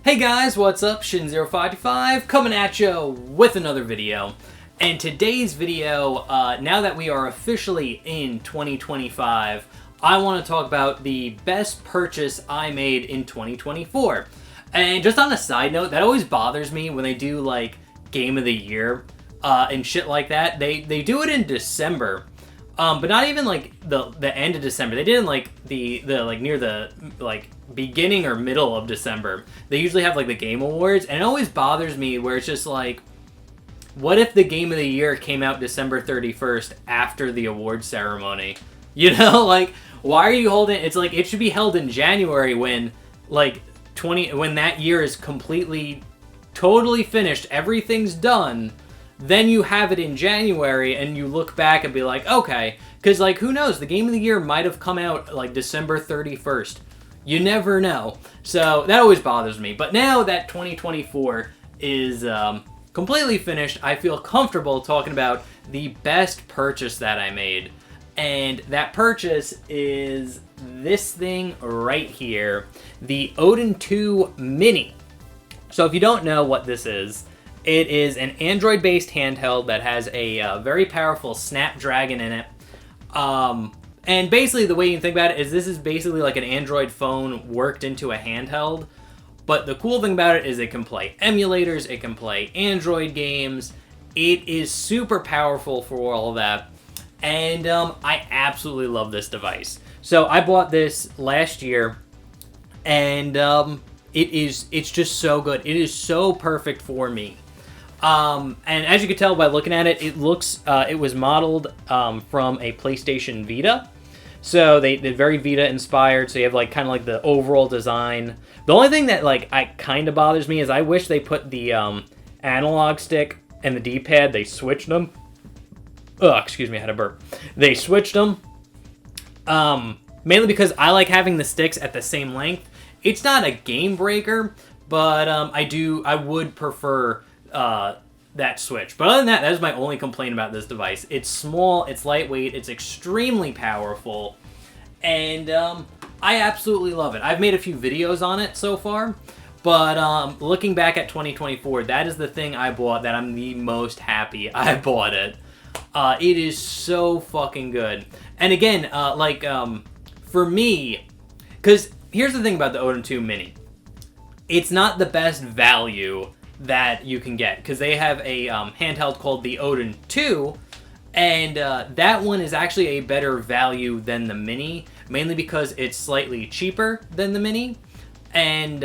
Hey guys, what's up? Shin0525 coming at you with another video. And today's video, now that we are officially in 2025, I want to talk about the best purchase I made in 2024. And just on a side note, that always bothers me when they do like Game of the Year and shit like that. They do it in December. But not even like the end of December. They did it like the like near the like beginning or middle of December. They usually have like the Game Awards, and it always bothers me where it's just like, what if the Game of the Year came out December 31st after the award ceremony? You know, like why are you holding? It's like it should be held in January when like when that year is completely, totally finished, everything's done. Then you have it in January and you look back and be like, okay, because like who knows, the Game of the Year might have come out like December 31st. You never know. So that always bothers me. But now that 2024 is completely finished, I feel comfortable talking about the best purchase that I made. And that purchase is this thing right here, the Odin 2 Mini. So if you don't know what this is, it is an Android-based handheld that has a very powerful Snapdragon in it. And basically the way you can think about it is this is basically like an Android phone worked into a handheld. But the cool thing about it is it can play emulators, it can play Android games. It is super powerful for all of that. And I absolutely love this device. So I bought this last year, and it's just so good. It is so perfect for me. And as you can tell by looking at it, it looks, it was modeled from a PlayStation Vita. So they're very Vita inspired. So you have like kind of like the overall design. The only thing that like kind of bothers me is I wish they put the analog stick and the D-pad, they switched them. Oh, excuse me, I had a burp. They switched them. Mainly because I like having the sticks at the same length. It's not a game breaker, but I would prefer that switch. But other than that, that is my only complaint about this device. It's small, it's lightweight, it's extremely powerful, and I absolutely love it. I've made a few videos on it so far, but looking back at 2024, that is the thing I bought that I'm the most happy I bought it. It is so fucking good. And again, for me, because here's the thing about the Odin 2 Mini. It's not the best value that you can get, because they have a handheld called the Odin 2, and that one is actually a better value than the Mini, mainly because it's slightly cheaper than the Mini, and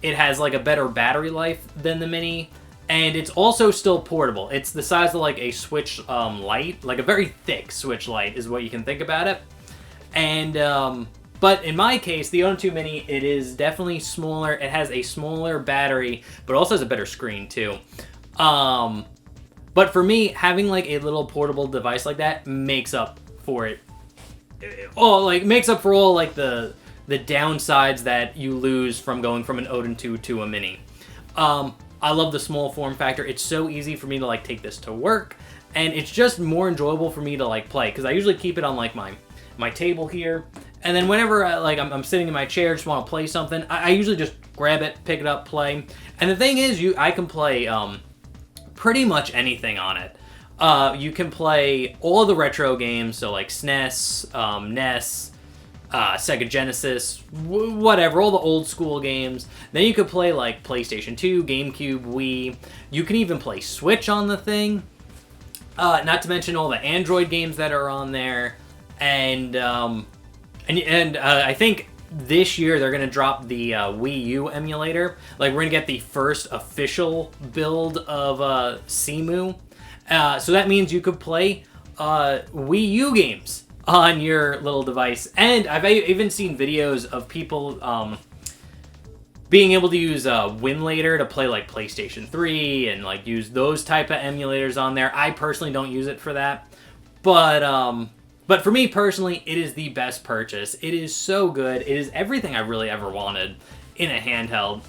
it has like a better battery life than the Mini, and it's also still portable. It's the size of like a Switch Lite, like a very thick Switch Lite is what you can think about it. And but in my case, the Odin 2 Mini, it is definitely smaller. It has a smaller battery, but also has a better screen too. But for me, having like a little portable device like that makes up for it. Makes up for all like the downsides that you lose from going from an Odin 2 to a Mini. I love the small form factor. It's so easy for me to like take this to work, and it's just more enjoyable for me to like play, because I usually keep it on like my table here, and then whenever I'm sitting in my chair, just want to play something, I usually just grab it, pick it up, play. And the thing is, I can play pretty much anything on it. You can play all the retro games, so like SNES, NES, Sega Genesis, whatever, all the old school games. Then you could play like PlayStation 2, GameCube, Wii. You can even play Switch on the thing. Not to mention all the Android games that are on there. And I think this year they're gonna drop the Wii U emulator. Like we're gonna get the first official build of Cemu. So that means you could play Wii U games on your little device. And I've even seen videos of people being able to use Winlator to play like PlayStation 3 and like use those type of emulators on there. I personally don't use it for that, but for me personally, it is the best purchase. It is so good. It is everything I really ever wanted in a handheld.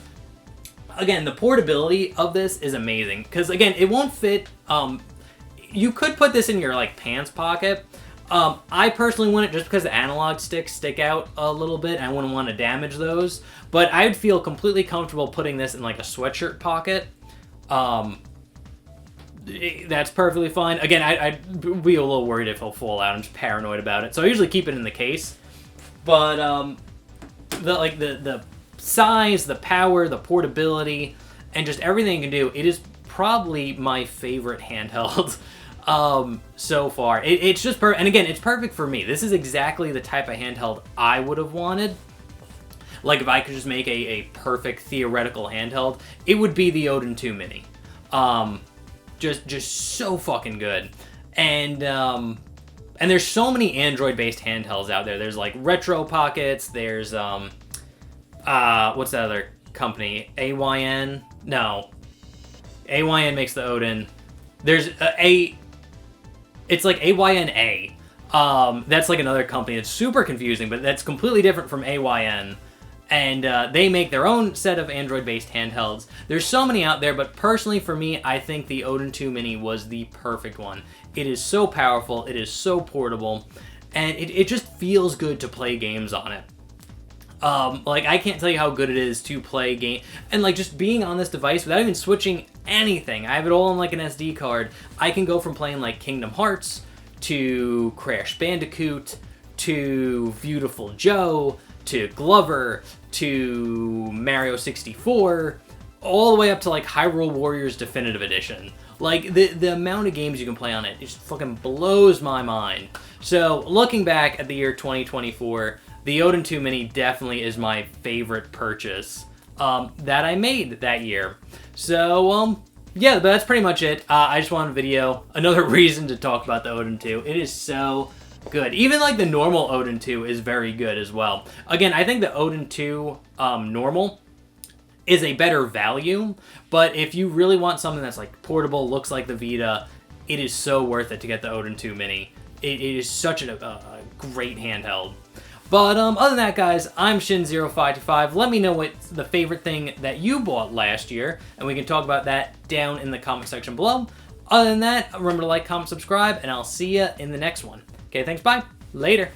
Again, the portability of this is amazing, because again, it won't fit. You could put this in your like pants pocket, I personally want it just because the analog sticks stick out a little bit, and I wouldn't want to damage those. But I would feel completely comfortable putting this in like a sweatshirt pocket. That's perfectly fine. Again, I'd be a little worried if it'll fall out. I'm just paranoid about it, so I usually keep it in the case. But the size, the power, the portability, and just everything you can do, it is probably my favorite handheld so far. It's just perfect, and again, it's perfect for me. This is exactly the type of handheld I would have wanted. Like, if I could just make a perfect theoretical handheld, it would be the Odin 2 Mini. Just so fucking good. And there's so many Android-based handhelds out there. There's, like, Retro Pockets, there's, what's that other company? AYN? No. AYN makes the Odin. There's it's like AYNA. That's like another company. It's super confusing, but that's completely different from AYN. And they make their own set of Android-based handhelds. There's so many out there, but personally for me, I think the Odin 2 Mini was the perfect one. It is so powerful, it is so portable, and it just feels good to play games on it. Like, I can't tell you how good it is to play game, and like just being on this device without even switching anything. I have it all on like an SD card. I can go from playing like Kingdom Hearts to Crash Bandicoot to Beautiful Joe to Glover to Mario 64, all the way up to like Hyrule Warriors Definitive Edition. Like, the amount of games you can play on it just fucking blows my mind. So, looking back at the year 2024, the Odin 2 Mini definitely is my favorite purchase that I made that year. So, yeah, but that's pretty much it. I just wanted a video. Another reason to talk about the Odin 2. It is so good. Even like the normal Odin 2 is very good as well. Again, I think the Odin 2 normal is a better value, but if you really want something that's like portable, looks like the Vita, it is so worth it to get the Odin 2 Mini. It is such a great handheld. But other than that, guys, I'm Shin0525. Let me know what's the favorite thing that you bought last year, and we can talk about that down in the comment section below. Other than that, remember to like, comment, subscribe, and I'll see you in the next one. Okay, thanks, bye. Later.